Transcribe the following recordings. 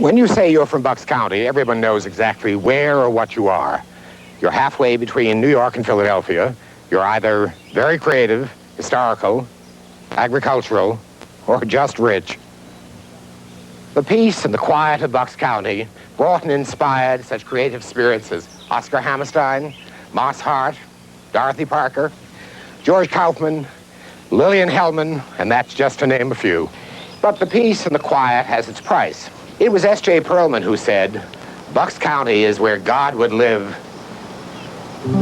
When you say you're from Bucks County, everyone knows exactly where or what you are. You're halfway between New York and Philadelphia. You're either very creative, historical, agricultural, or just rich. The peace and the quiet of Bucks County brought and inspired such creative spirits as Oscar Hammerstein, Moss Hart, Dorothy Parker, George Kaufman, Lillian Hellman, and that's just to name a few. But the peace and the quiet has its price. It was S.J. Perlman who said, Bucks County is where God would live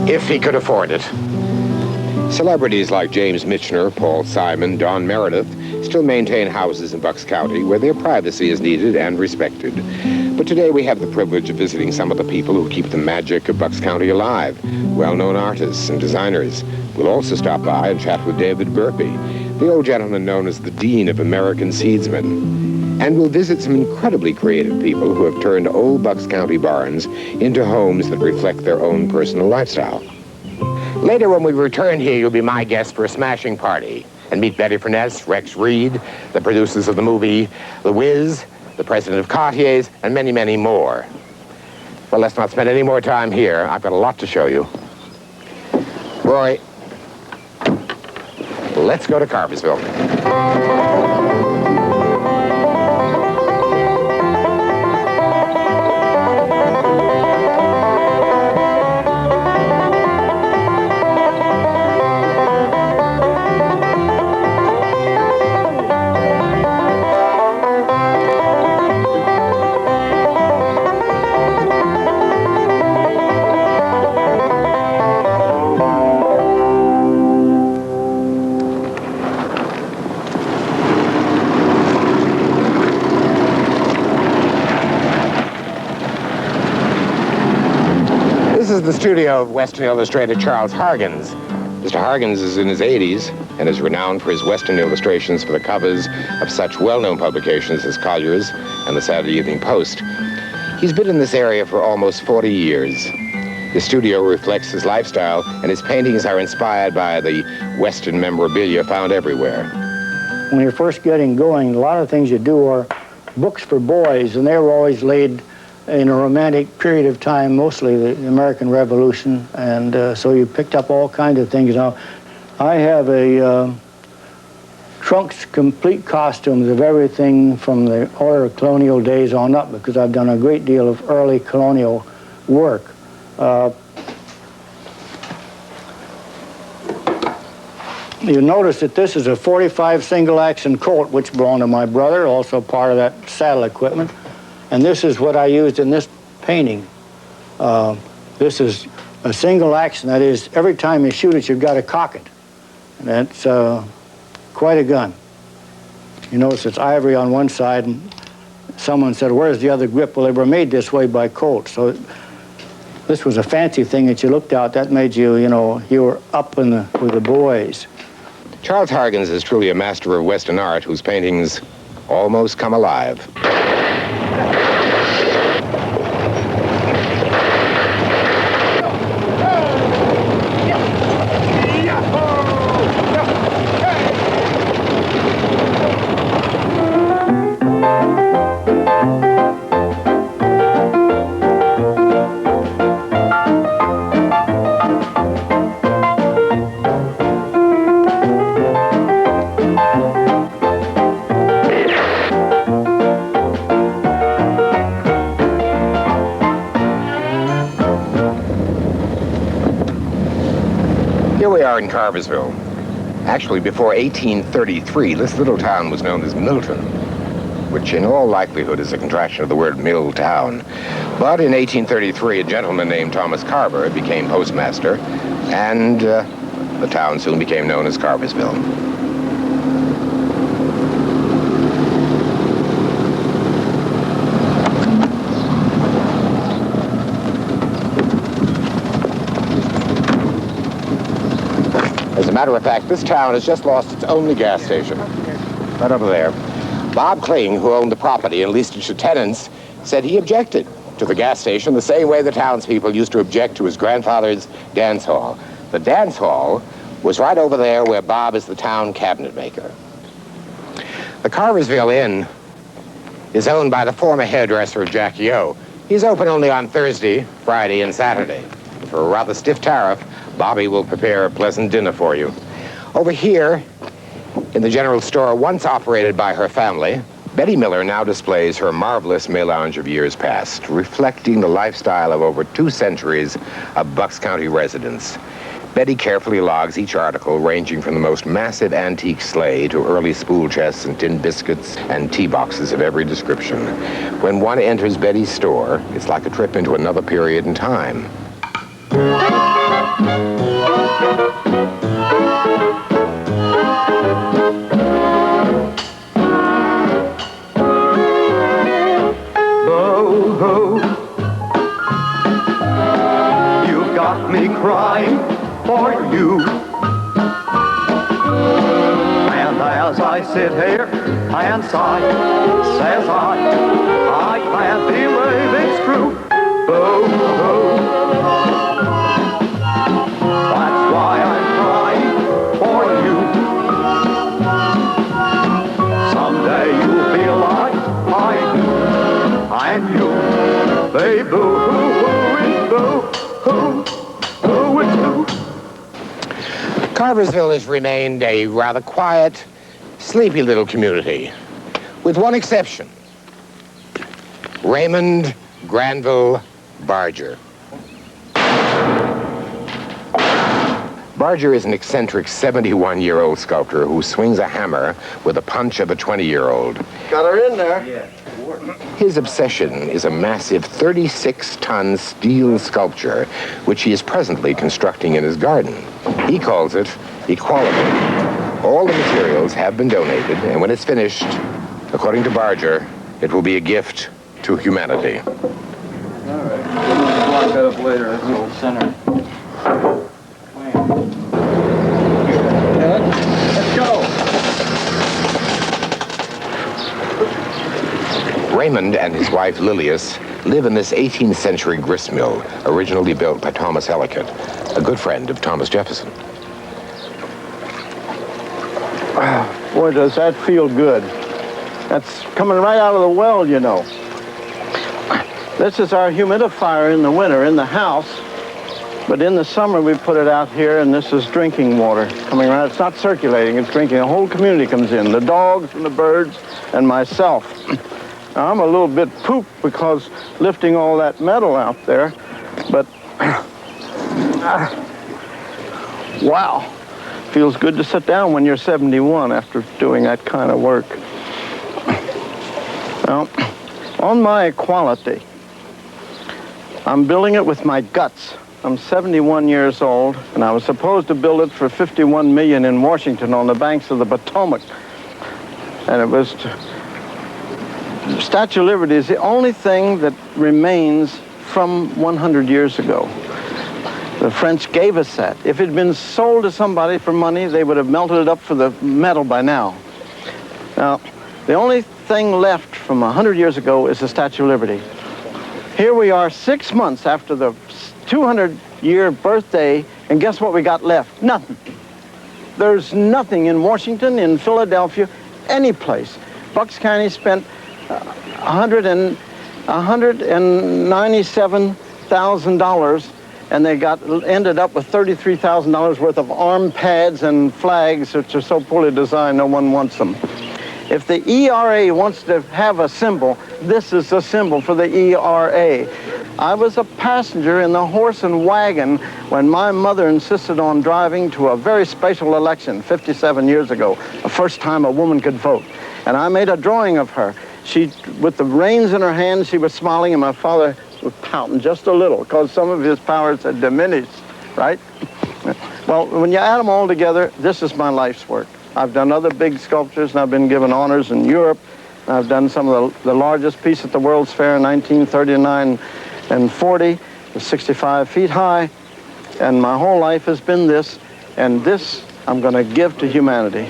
if he could afford it. Celebrities like James Michener, Paul Simon, Don Meredith still maintain houses in Bucks County where their privacy is needed and respected. But today we have the privilege of visiting some of the people who keep the magic of Bucks County alive. Well-known artists and designers. We'll also stop by and chat with David Burpee, the old gentleman known as the Dean of American Seedsmen. And we'll visit some incredibly creative people who have turned old Bucks County barns into homes that reflect their own personal lifestyle. Later, when we return here, you'll be my guest for a smashing party and meet Betty Furness, Rex Reed, the producers of the movie The Wiz, the president of Cartier's, and many, many more. Well, let's not spend any more time here. I've got a lot to show you. Roy, let's go to Carversville. This is the studio of Western illustrator Charles Hargens. Mr. Hargens is in his 80s and is renowned for his Western illustrations for the covers of such well-known publications as Collier's and the Saturday Evening Post. He's been in this area for almost 40 years. The studio reflects his lifestyle, and his paintings are inspired by the Western memorabilia found everywhere. When you're first getting going, a lot of things you do are books for boys, and they were always laid in a romantic period of time, mostly the American Revolution, and so you picked up all kinds of things. Now, I have a trunks, complete costumes of everything from the early colonial days on up, because I've done a great deal of early colonial work. You notice that this is a 45 single-action Colt, which belonged to my brother, also part of that saddle equipment. And this is what I used in this painting. This is a single action. That is, every time you shoot it, you've got to cock it. And that's quite a gun. You notice it's ivory on one side, and someone said, where's the other grip? Well, they were made this way by Colt. So this was a fancy thing that you looked out. That made you, you know, you were up in with the boys. Charles Hargens is truly a master of Western art whose paintings almost come alive. Here we are in Carversville. Actually, before 1833, this little town was known as Milton, which in all likelihood is a contraction of the word mill town. But in 1833, a gentleman named Thomas Carver became postmaster, and the town soon became known as Carversville. As a matter of fact, this town has just lost its only gas station. Right over there. Bob Kling, who owned the property and leased it to tenants, said he objected to the gas station the same way the townspeople used to object to his grandfather's dance hall. The dance hall was right over there where Bob is the town cabinet maker. The Carversville Inn is owned by the former hairdresser Jackie O. He's open only on Thursday, Friday, and Saturday. For a rather stiff tariff, Bobby will prepare a pleasant dinner for you. Over here, in the general store once operated by her family, Betty Miller now displays her marvelous melange of years past, reflecting the lifestyle of over 2 centuries of Bucks County residents. Betty carefully logs each article, ranging from the most massive antique sleigh to early spool chests and tin biscuits and tea boxes of every description. When one enters Betty's store, it's like a trip into another period in time. Bo-ho, you got me crying for you. And as I sit here and sigh, says I can't believe it's true. Oh, that's why I'm crying for you. Someday you'll feel like I do, and you, babe, boo, it's boo. Carversville has remained a rather quiet, sleepy little community, with one exception. Raymond Granville Barger. Barger is an eccentric 71-year-old sculptor who swings a hammer with the punch of a 20-year-old. Got her in there. Yeah. His obsession is a massive 36-ton steel sculpture, which he is presently constructing in his garden. He calls it equality. All the materials have been donated, and when it's finished, according to Barger, it will be a gift to humanity. All right. We'll block that up later. That's the old center. Let's go. Raymond and his wife Lilius live in this 18th century grist mill, originally built by Thomas Ellicott, a good friend of Thomas Jefferson. Boy, does that feel good. That's coming right out of the well, you know. This is our humidifier in the winter in the house, but in the summer we put it out here, and this is drinking water coming around. It's not circulating, it's drinking. The whole community comes in, the dogs and the birds and myself. Now, I'm a little bit pooped because lifting all that metal out there, but wow. Feels good to sit down when you're 71 after doing that kind of work. Now, on my equality, I'm building it with my guts. I'm 71 years old, and I was supposed to build it for $51 million in Washington on the banks of the Potomac. And it was... Statue of Liberty is the only thing that remains from 100 years ago. The French gave us that. If it had been sold to somebody for money, they would have melted it up for the metal by now. Now, the only thing left from 100 years ago is the Statue of Liberty. Here we are 6 months after the 200-year birthday, and guess what we got left? Nothing. There's nothing in Washington, in Philadelphia, any place. Bucks County spent $197,000, and they ended up with $33,000 worth of arm pads and flags, which are so poorly designed, no one wants them. If the ERA wants to have a symbol, this is the symbol for the ERA. I was a passenger in the horse and wagon when my mother insisted on driving to a very special election 57 years ago, the first time a woman could vote. And I made a drawing of her. She, with the reins in her hand, she was smiling, and my father was pouting just a little because some of his powers had diminished, right? Well, when you add them all together, this is my life's work. I've done other big sculptures, and I've been given honors in Europe. I've done some of the largest piece at the World's Fair in 1939 and 40. It was 65 feet high, and my whole life has been this, and this I'm going to give to humanity.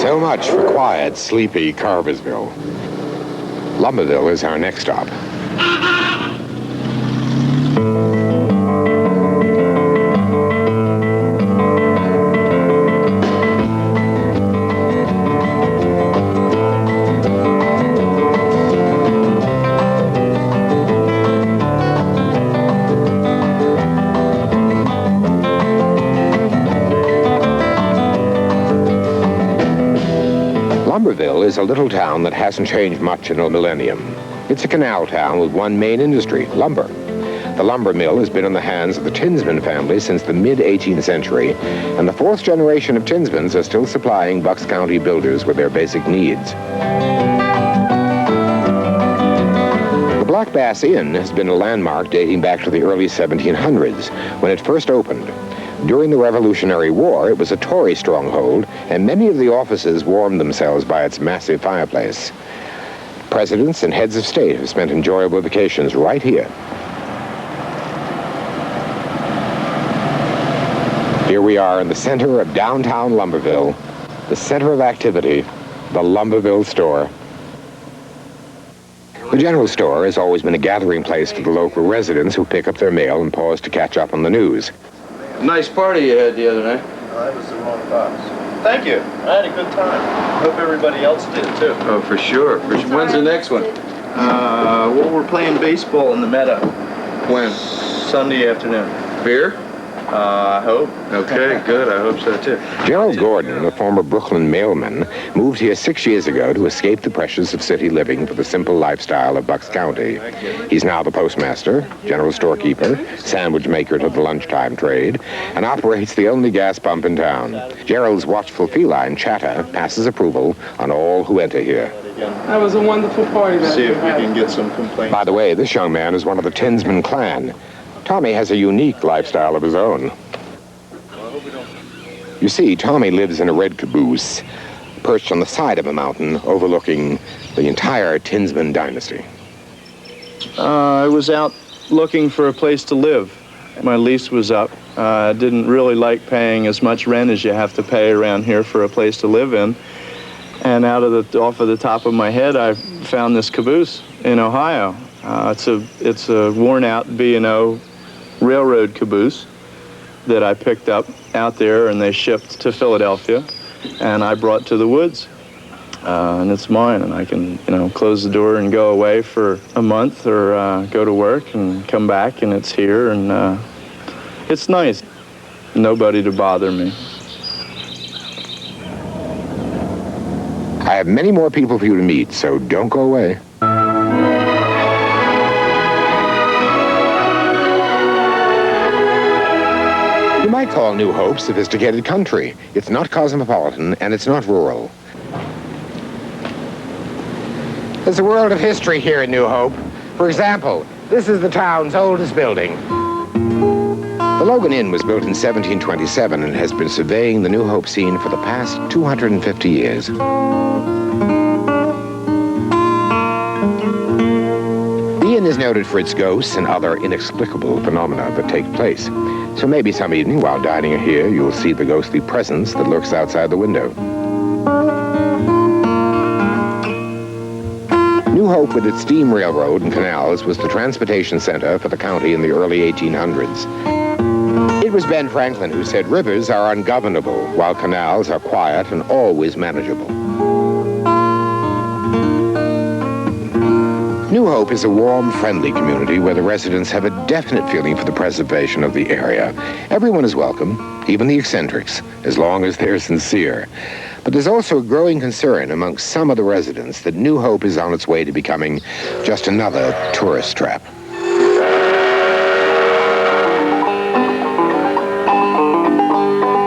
So much for quiet, sleepy Carversville. Lumberville is our next stop. Lumberville is a little town that hasn't changed much in a millennium. It's a canal town with one main industry, lumber. The lumber mill has been in the hands of the Tinsman family since the mid-18th century, and the fourth generation of Tinsmans are still supplying Bucks County builders with their basic needs. The Black Bass Inn has been a landmark dating back to the early 1700s, when it first opened. During the Revolutionary War, it was a Tory stronghold, and many of the offices warmed themselves by its massive fireplace. Presidents and heads of state have spent enjoyable vacations right here. Here we are in the center of downtown Lumberville, the center of activity, the Lumberville store. The general store has always been a gathering place for the local residents who pick up their mail and pause to catch up on the news. Nice party you had the other night. I was the wrong box. Thank you. I had a good time. Hope everybody else did too. Oh, for sure. When's the next one? Well, we're playing baseball in the meadow. When? Sunday afternoon. Beer? I hope. Okay, good. I hope so too. Gerald Gordon, a former Brooklyn mailman, moved here 6 years ago to escape the pressures of city living for the simple lifestyle of Bucks County. He's now the postmaster, general storekeeper, sandwich maker to the lunchtime trade, and operates the only gas pump in town. Gerald's watchful feline chatter passes approval on all who enter here. That was a wonderful party. See if we can get some complaints. By the way, this young man is one of the Tinsman clan. Tommy has a unique lifestyle of his own. You see, Tommy lives in a red caboose, perched on the side of a mountain overlooking the entire Tinsman dynasty. I was out looking for a place to live. My lease was up. I didn't really like paying as much rent as you have to pay around here for a place to live in. And off of the top of my head, I found this caboose in Ohio. It's a worn-out B&O railroad caboose that I picked up out there, and they shipped to Philadelphia, and I brought to the woods. And it's mine, and I can, close the door and go away for a month, or go to work and come back, and it's here, and it's nice. Nobody to bother me. I have many more people for you to meet, so don't go away. You might call New Hope sophisticated country. It's not cosmopolitan, and it's not rural. There's a world of history here in New Hope. For example, this is the town's oldest building. The Logan Inn was built in 1727 and has been surveying the New Hope scene for the past 250 years. The inn is noted for its ghosts and other inexplicable phenomena that take place. So maybe some evening while dining here, you'll see the ghostly presence that lurks outside the window. New Hope, with its steam railroad and canals, was the transportation center for the county in the early 1800s. It was Ben Franklin who said rivers are ungovernable, while canals are quiet and always manageable. New Hope is a warm, friendly community where the residents have a definite feeling for the preservation of the area. Everyone is welcome, even the eccentrics, as long as they're sincere. But there's also a growing concern amongst some of the residents that New Hope is on its way to becoming just another tourist trap.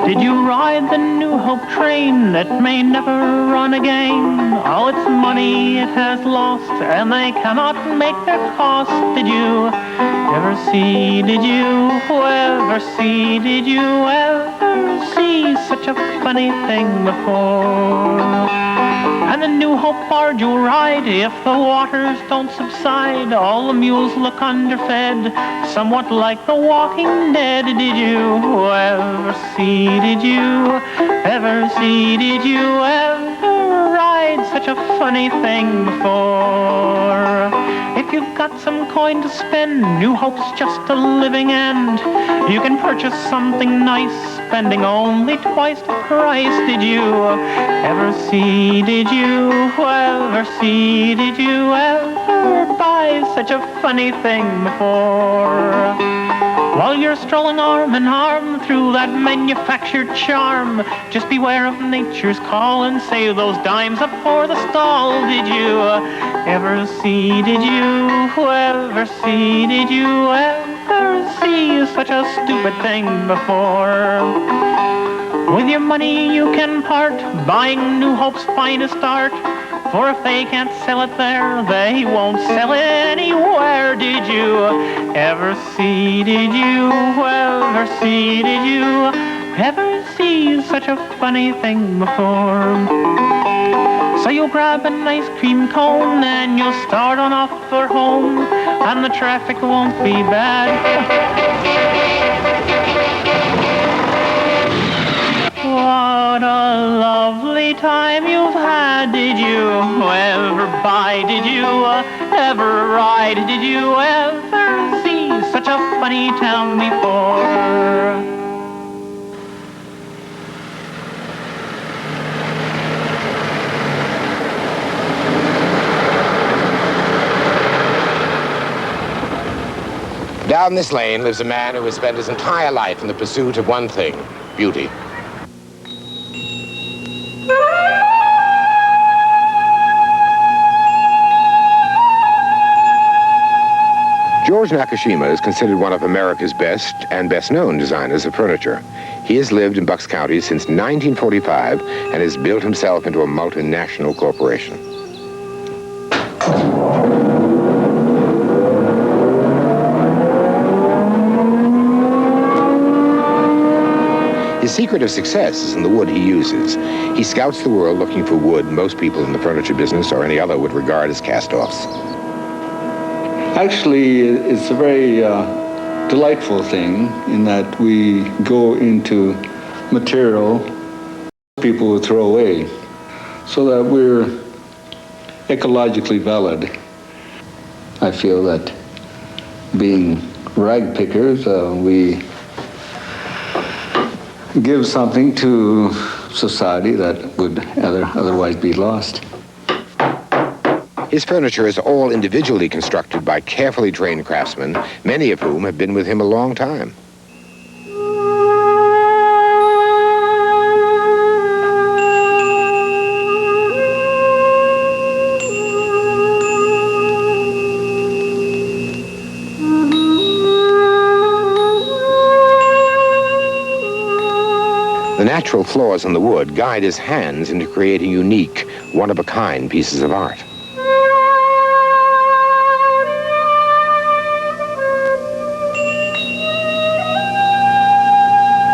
Did you ride the New Hope train that may never run again? All its money it has lost, and they cannot make their cost. Did you ever see, did you ever see such a funny thing before? And the New Hope barge you'll ride, if the waters don't subside, all the mules look underfed, somewhat like the Walking Dead. Did you ever see, did you ever see, did you ever such a funny thing before. If you've got some coin to spend, New Hope's just a living end. You can purchase something nice, spending only twice the price. Did you ever see, did you ever see, did you ever buy such a funny thing before? While you're strolling arm in arm through that manufactured charm, just beware of nature's call and save those dimes up for the stall. Did you ever see, did you ever see, did you ever see such a stupid thing before? With your money you can part, buying New Hope's finest art. For if they can't sell it there, they won't sell it anywhere. Did you ever see, did you ever see, did you ever see such a funny thing before? So you'll grab an ice cream cone and you'll start on off for home, and the traffic won't be bad. What a lovely time you've had. Did you ever buy, did you ever ride, did you ever see such a funny town before? Down this lane lives a man who has spent his entire life in the pursuit of one thing, beauty. George Nakashima is considered one of America's best and best-known designers of furniture. He has lived in Bucks County since 1945 and has built himself into a multinational corporation. His secret of success is in the wood he uses. He scouts the world looking for wood most people in the furniture business or any other would regard as cast-offs. Actually, it's a very delightful thing in that we go into material people would throw away so that we're ecologically valid. I feel that being rag pickers, we give something to society that would otherwise be lost. His furniture is all individually constructed by carefully trained craftsmen, many of whom have been with him a long time. The natural flaws in the wood guide his hands into creating unique, one-of-a-kind pieces of art.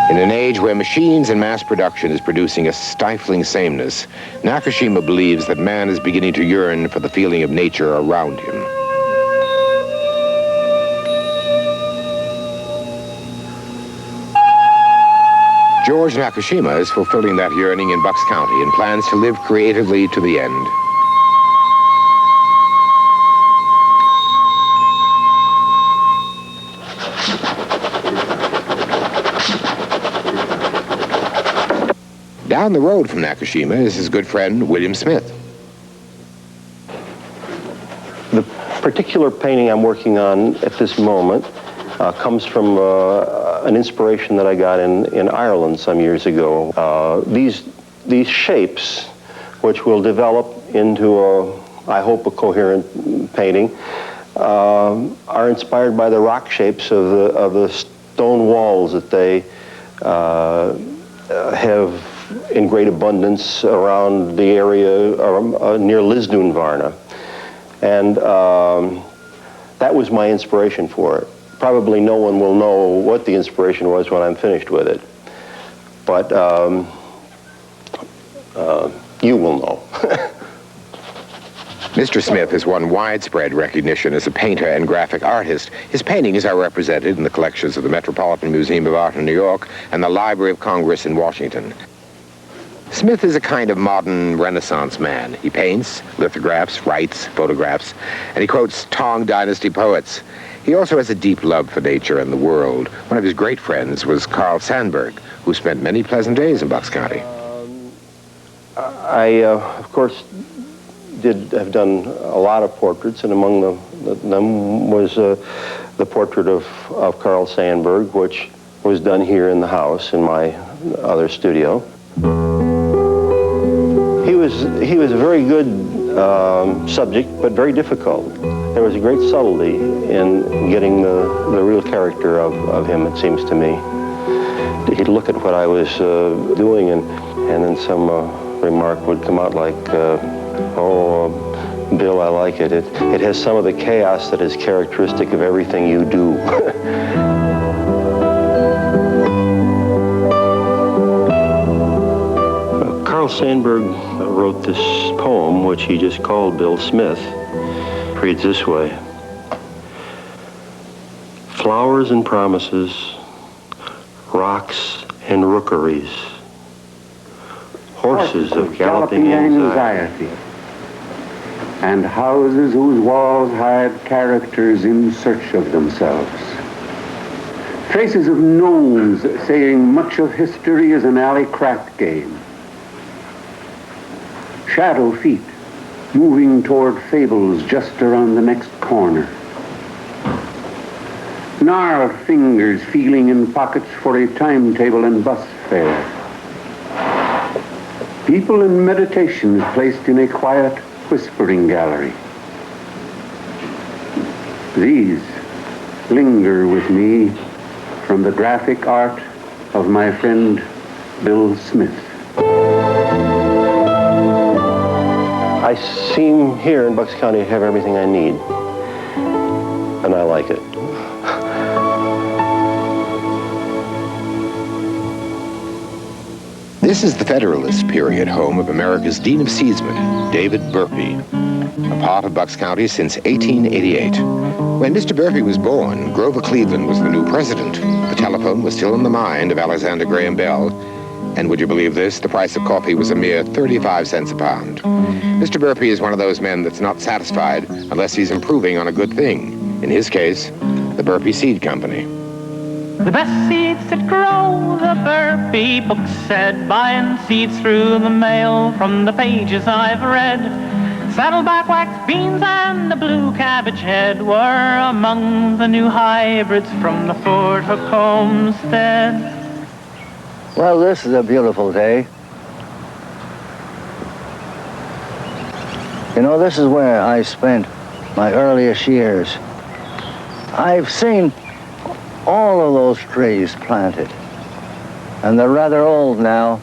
In an age where machines and mass production is producing a stifling sameness, Nakashima believes that man is beginning to yearn for the feeling of nature around him. George Nakashima is fulfilling that yearning in Bucks County and plans to live creatively to the end. Down the road from Nakashima is his good friend, William Smith. The particular painting I'm working on at this moment comes from an inspiration that I got in Ireland some years ago. These shapes, which will develop into, I hope, a coherent painting, are inspired by the rock shapes of the stone walls that they have in great abundance around the area near Lisdoon, Varna. And that was my inspiration for it. Probably no one will know what the inspiration was when I'm finished with it. But you will know. Mr. Smith has won widespread recognition as a painter and graphic artist. His paintings are represented in the collections of the Metropolitan Museum of Art in New York and the Library of Congress in Washington. Smith is a kind of modern Renaissance man. He paints, lithographs, writes, photographs, and he quotes Tang Dynasty poets. He also has a deep love for nature and the world. One of his great friends was Carl Sandburg, who spent many pleasant days in Bucks County. I, of course, have done a lot of portraits, and among them was the portrait of Carl Sandburg, which was done here in the house in my other studio. He was a very good subject, but very difficult. There was a great subtlety in getting the real character of him, it seems to me. He'd look at what I was doing, and then some remark would come out like, oh, Bill, I like it. It has some of the chaos that is characteristic of everything you do. Carl Sandburg wrote this poem, which he just called Bill Smith. It reads this way: flowers and promises, rocks and rookeries, horses of galloping anxiety, and houses whose walls hide characters in search of themselves. Traces of gnomes saying much of history is an alley-craft game. Shadow feet moving toward fables just around the next corner. Gnarled fingers feeling in pockets for a timetable and bus fare. People in meditations placed in a quiet whispering gallery. These linger with me from the graphic art of my friend Bill Smith. I seem here in Bucks County to have everything I need, and I like it. This is the Federalist period home of America's Dean of Seedsmen, David Burpee, a part of Bucks County since 1888. When Mr. Burpee was born, Grover Cleveland was the new president. The telephone was still in the mind of Alexander Graham Bell, and would you believe this? The price of coffee was a mere 35 cents a pound. Mr. Burpee is one of those men that's not satisfied unless he's improving on a good thing. In his case, the Burpee Seed Company. The best seeds that grow, the Burpee book said, buying seeds through the mail from the pages I've read. Saddleback wax beans and the blue cabbage head were among the new hybrids from the Fort Hook homestead. Well, this is a beautiful day. You know, this is where I spent my earliest years. I've seen all of those trees planted, and they're rather old now.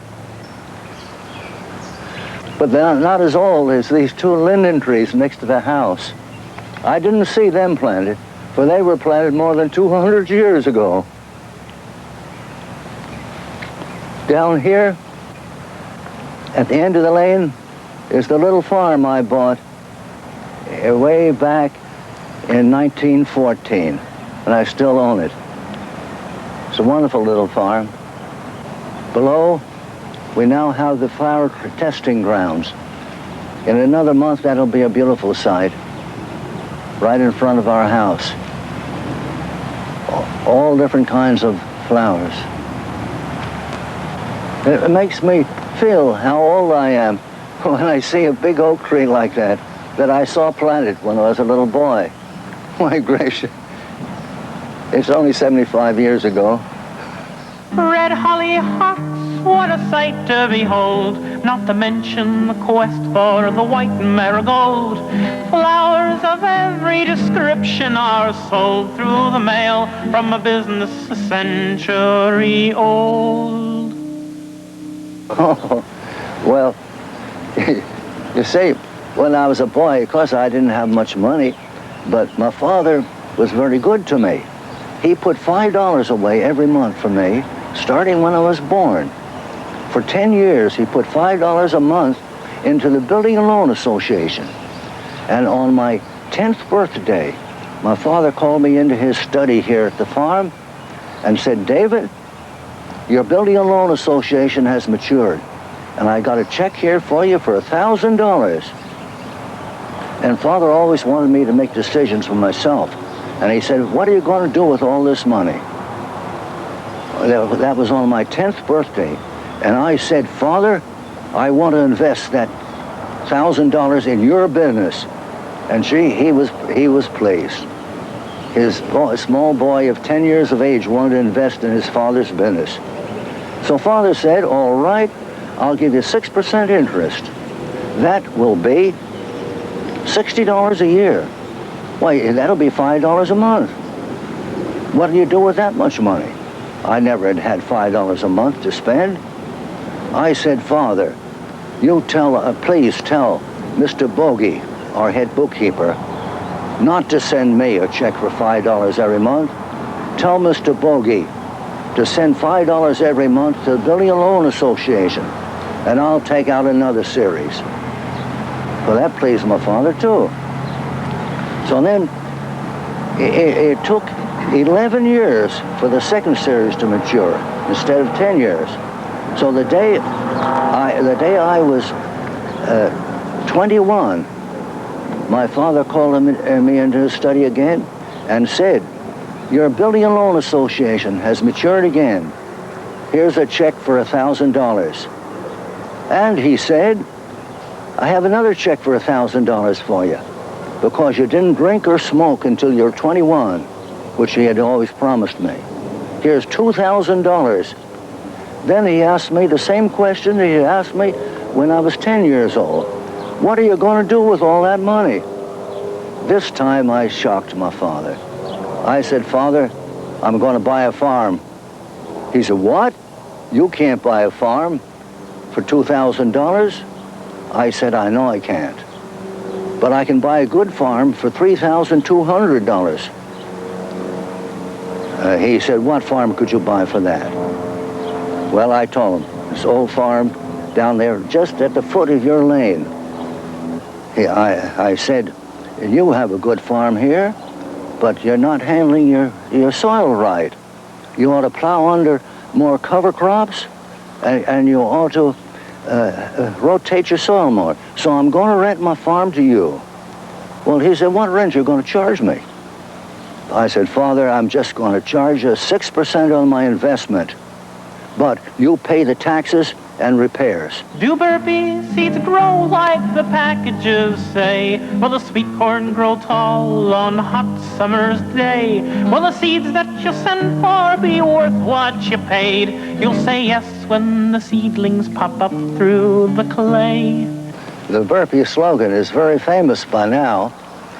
But they're not as old as these two linden trees next to the house. I didn't see them planted, for they were planted more than 200 years ago. Down here, at the end of the lane, is the little farm I bought way back in 1914, and I still own it. It's a wonderful little farm. Below, we now have the flower testing grounds. In another month, that'll be a beautiful sight, right in front of our house. All different kinds of flowers. It makes me feel how old I am when I see a big oak tree like that I saw planted when I was a little boy. My gracious. It's only 75 years ago. Red hollyhocks, what a sight to behold, not to mention the quest for the white marigold. Flowers of every description are sold through the mail from a business a century old. Oh, well, you see, when I was a boy, of course I didn't have much money, but my father was very good to me. He put $5 away every month for me, starting when I was born. For 10 years, he put $5 a month into the Building and Loan Association. And on my 10th birthday, my father called me into his study here at the farm and said, "David, your Building and Loan Association has matured. and I got a check here for you for $1,000. And Father always wanted me to make decisions for myself. And he said, what are you going to do with all this money? That was on my 10th birthday. And I said, Father, I want to invest that $1,000 in your business. And he was pleased. His small boy of 10 years of age wanted to invest in his father's business. So Father said, all right, I'll give you 6% interest. That will be $60 a year. Why, that'll be $5 a month. What do you do with that much money? I never had $5 a month to spend. I said, Father, you please tell Mr. Bogey, our head bookkeeper, not to send me a check for $5 every month. Tell Mr. Bogey to send $5 every month to the Building and Loan Association, and I'll take out another series. Well, that pleased my father, too. So then, it took 11 years for the second series to mature, instead of 10 years. So the day I was 21, my father called me into his study again and said, your Building and Loan Association has matured again. Here's a check for $1,000. And he said, I have another check for $1,000 for you because you didn't drink or smoke until you're 21, which he had always promised me. Here's $2,000. Then he asked me the same question that he asked me when I was 10 years old. What are you going to do with all that money? This time I shocked my father. I said, Father, I'm going to buy a farm. He said, what? You can't buy a farm for $2,000? I said, I know I can't. But I can buy a good farm for $3,200. He said, what farm could you buy for that? Well, I told him, this old farm down there just at the foot of your lane. I said, you have a good farm here, but you're not handling your soil right. You ought to plow under more cover crops, and you ought to rotate your soil more. So I'm going to rent my farm to you. Well, he said, what rent are you going to charge me? I said, Father, I'm just going to charge you 6% on my investment, but you pay the taxes and repairs. Do burpee seeds grow like the packages say? Will the sweet corn grow tall on hot summer's day? Will the seeds that you send for be worth what you paid? You'll say yes when the seedlings pop up through the clay. The Burpee slogan is very famous by now.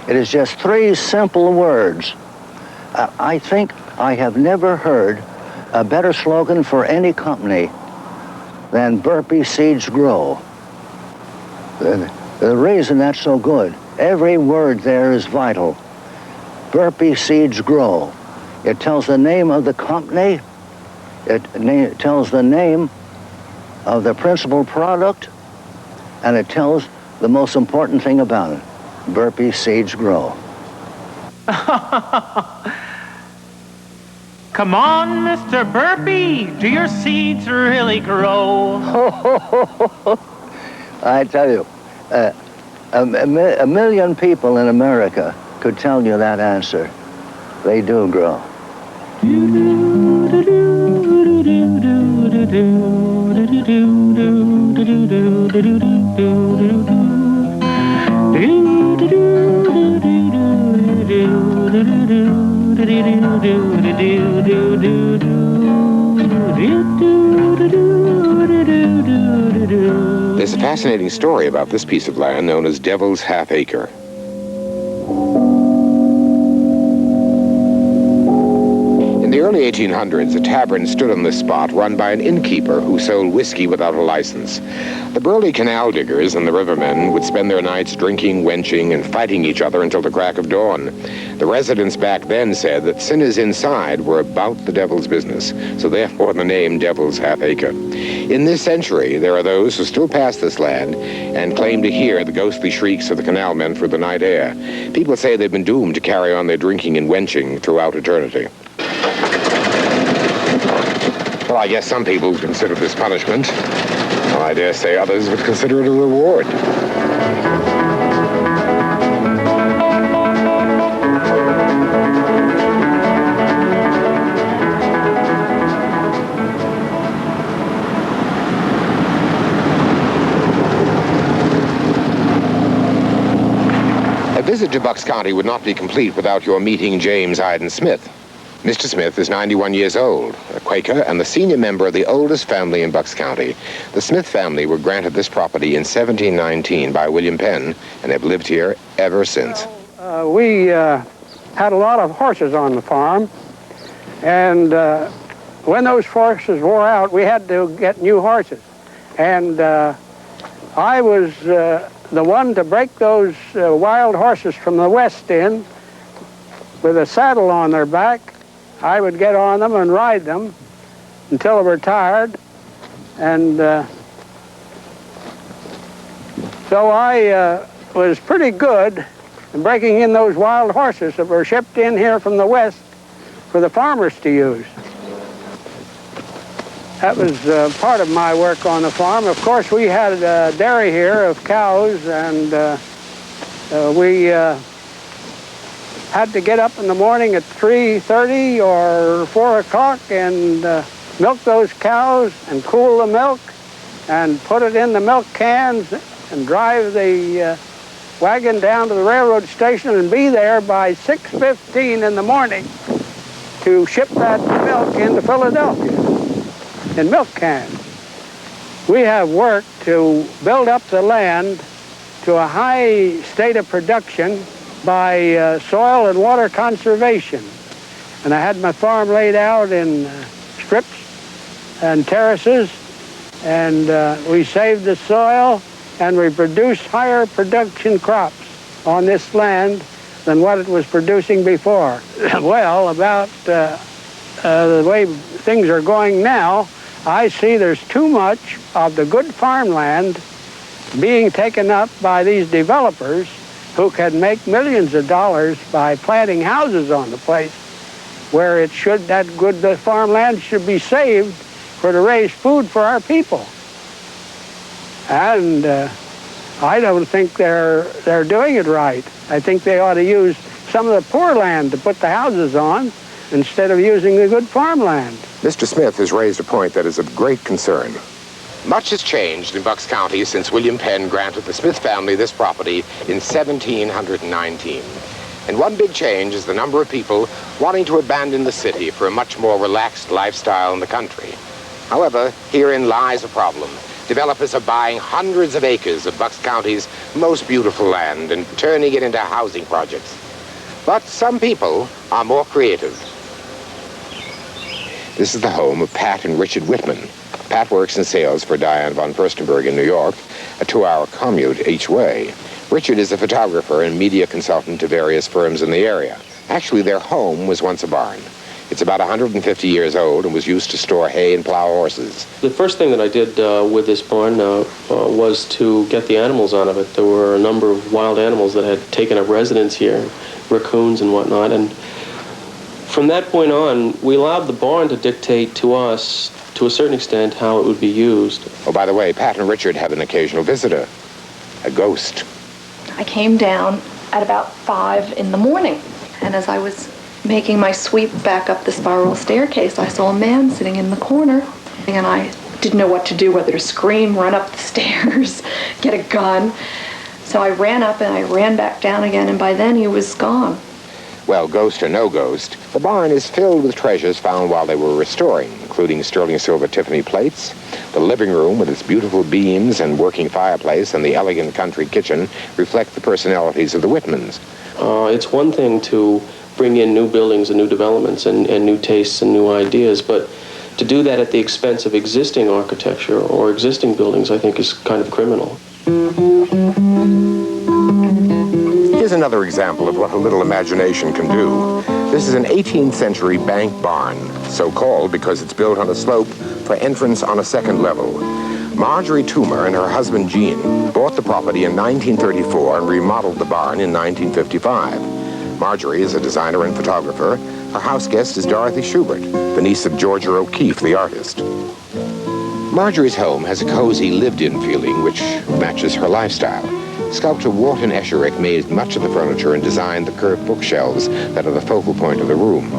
It is just 3 simple words. I think I have never heard a better slogan for any company than Burpee Seeds Grow. The reason that's so good, every word there is vital. Burpee Seeds Grow. It tells the name of the company, it tells the name of the principal product, and it tells the most important thing about it. Burpee Seeds Grow. Come on, Mr. Burpee, do your seeds really grow? I tell you, a million people in America could tell you that answer. They do grow. There's a fascinating story about this piece of land known as Devil's Half Acre. In the early 1800s, a tavern stood on this spot run by an innkeeper who sold whiskey without a license. The burly canal diggers and the rivermen would spend their nights drinking, wenching, and fighting each other until the crack of dawn. The residents back then said that sinners inside were about the devil's business, so therefore the name Devil's Half Acre. In this century, there are those who still pass this land and claim to hear the ghostly shrieks of the canal men through the night air. People say they've been doomed to carry on their drinking and wenching throughout eternity. Well, I guess some people consider this punishment. Well, I dare say others would consider it a reward. A visit to Bucks County would not be complete without your meeting James Hayden Smith. Mr. Smith is 91 years old, a Quaker and the senior member of the oldest family in Bucks County. The Smith family were granted this property in 1719 by William Penn and have lived here ever since. We had a lot of horses on the farm, and when those horses wore out, we had to get new horses. And I was the one to break those wild horses from the West in with a saddle on their back. I would get on them and ride them until they were tired. And so I was pretty good in breaking in those wild horses that were shipped in here from the West for the farmers to use. That was part of my work on the farm. Of course, we had a dairy here of cows, and we had to get up in the morning at 3:30 or 4 o'clock and milk those cows and cool the milk and put it in the milk cans and drive the wagon down to the railroad station and be there by 6:15 in the morning to ship that milk into Philadelphia in milk cans. We have worked to build up the land to a high state of production by soil and water conservation. And I had my farm laid out in strips and terraces, and we saved the soil, and we produced higher production crops on this land than what it was producing before. Well, about the way things are going now, I see there's too much of the good farmland being taken up by these developers who can make millions of dollars by planting houses on the place, where it should, that good farmland should be saved for to raise food for our people. And I don't think they're doing it right. I think they ought to use some of the poor land to put the houses on instead of using the good farmland. Mr. Smith has raised a point that is of great concern. Much has changed in Bucks County since William Penn granted the Smith family this property in 1719. And one big change is the number of people wanting to abandon the city for a much more relaxed lifestyle in the country. However, herein lies a problem. Developers are buying hundreds of acres of Bucks County's most beautiful land and turning it into housing projects. But some people are more creative. This is the home of Pat and Richard Whitman. Pat works in sales for Diane von Furstenberg in New York, a 2-hour commute each way. Richard is a photographer and media consultant to various firms in the area. Actually, their home was once a barn. It's about 150 years old and was used to store hay and plow horses. The first thing that I did with this barn was to get the animals out of it. There were a number of wild animals that had taken up residence here, raccoons and whatnot, and from that point on, we allowed the barn to dictate to us, to a certain extent, how it would be used. Oh, by the way, Pat and Richard have an occasional visitor, a ghost. I came down at about 5 in the morning, and as I was making my sweep back up the spiral staircase, I saw a man sitting in the corner, and I didn't know what to do, whether to scream, run up the stairs, get a gun. So I ran up and I ran back down again, and by then he was gone. Well, ghost or no ghost, the barn is filled with treasures found while they were restoring, including sterling silver Tiffany plates, the living room with its beautiful beams and working fireplace, and the elegant country kitchen reflect the personalities of the Whitmans. It's one thing to bring in new buildings and new developments and new tastes and new ideas, but to do that at the expense of existing architecture or existing buildings, I think, is kind of criminal. Here's another example of what a little imagination can do. This is an 18th century bank barn, so called because it's built on a slope for entrance on a second level. Marjorie Toomer and her husband Gene bought the property in 1934 and remodeled the barn in 1955. Marjorie is a designer and photographer. Her house guest is Dorothy Schubert, the niece of Georgia O'Keeffe, the artist. Marjorie's home has a cozy, lived-in feeling which matches her lifestyle. Sculptor Wharton Esherick made much of the furniture and designed the curved bookshelves that are the focal point of the room.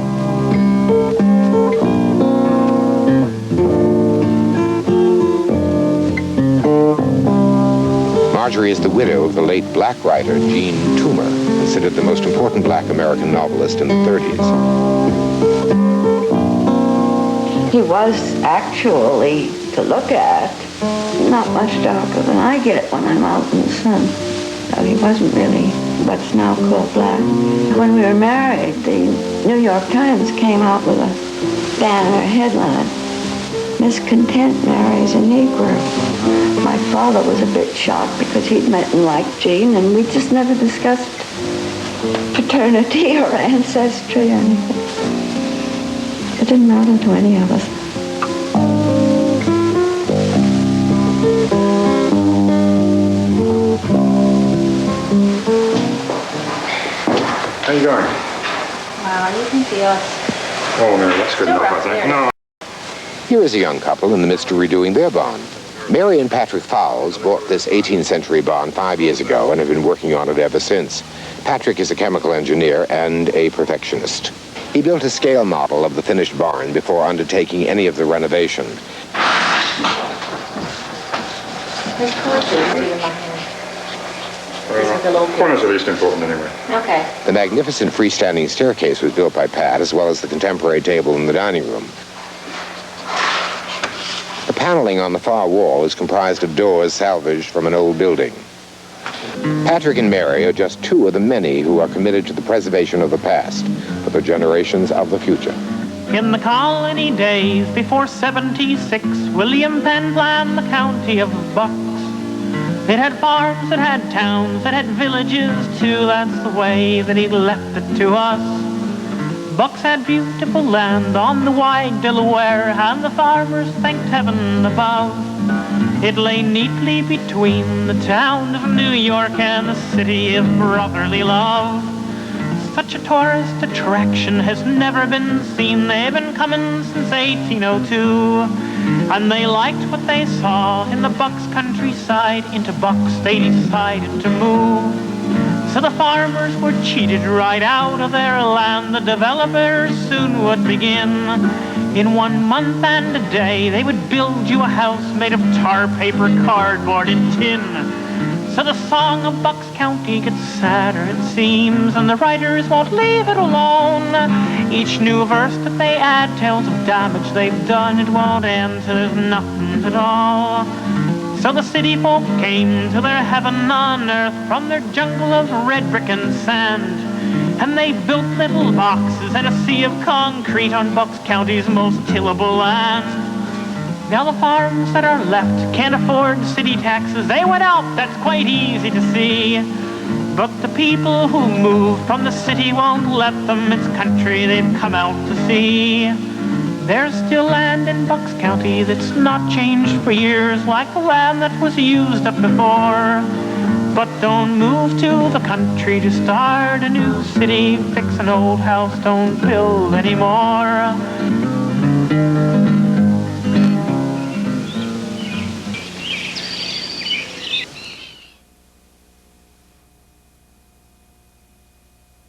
Marjorie is the widow of the late black writer Jean Toomer, considered the most important black American novelist in the 30s. He was actually, to look at, not much darker than I get when I'm out in the sun. So he wasn't really what's now called black. When we were married, the New York Times came out with a banner headline, "Miscontent marries a Negro." My father was a bit shocked because he'd met and liked Jean, and we just never discussed paternity or ancestry or anything. It didn't matter to any of us. How you going? Wow, you can feel it. Oh, Mary, that's good enough, I think. No. Here is a young couple in the midst of redoing their barn. Mary and Patrick Fowles bought this 18th century barn 5 years ago and have been working on it ever since. Patrick is a chemical engineer and a perfectionist. He built a scale model of the finished barn before undertaking any of the renovation. Corners are least important anyway. Okay. The magnificent freestanding staircase was built by Pat, as well as the contemporary table in the dining room. The paneling on the far wall is comprised of doors salvaged from an old building. Patrick and Mary are just two of the many who are committed to the preservation of the past for the generations of the future. In the colony days before 76, William Penn planned the county of Bucks. It had farms, it had towns, it had villages too. That's the way that he left it to us. Bucks had beautiful land on the wide Delaware, and the farmers thanked heaven above. It lay neatly between the town of New York and the city of brotherly love. Such a tourist attraction has never been seen. They've been coming since 1802. And they liked what they saw in the Bucks countryside. Into Bucks they decided to move. So the farmers were cheated right out of their land. The developers soon would begin. In 1 month and a day they would build you a house made of tar, paper, cardboard, and tin. So the song of Bucks County gets sadder, it seems, and the writers won't leave it alone. Each new verse that they add tells of damage they've done. It won't end till there's nothing at all. So the city folk came to their heaven on earth from their jungle of red brick and sand. And they built little boxes and a sea of concrete on Bucks County's most tillable land. Now the farms that are left can't afford city taxes. They went out, that's quite easy to see. But the people who moved from the city won't let them. It's country they've come out to see. There's still land in Bucks County that's not changed for years, like the land that was used up before. But don't move to the country to start a new city. Fix an old house, don't build anymore.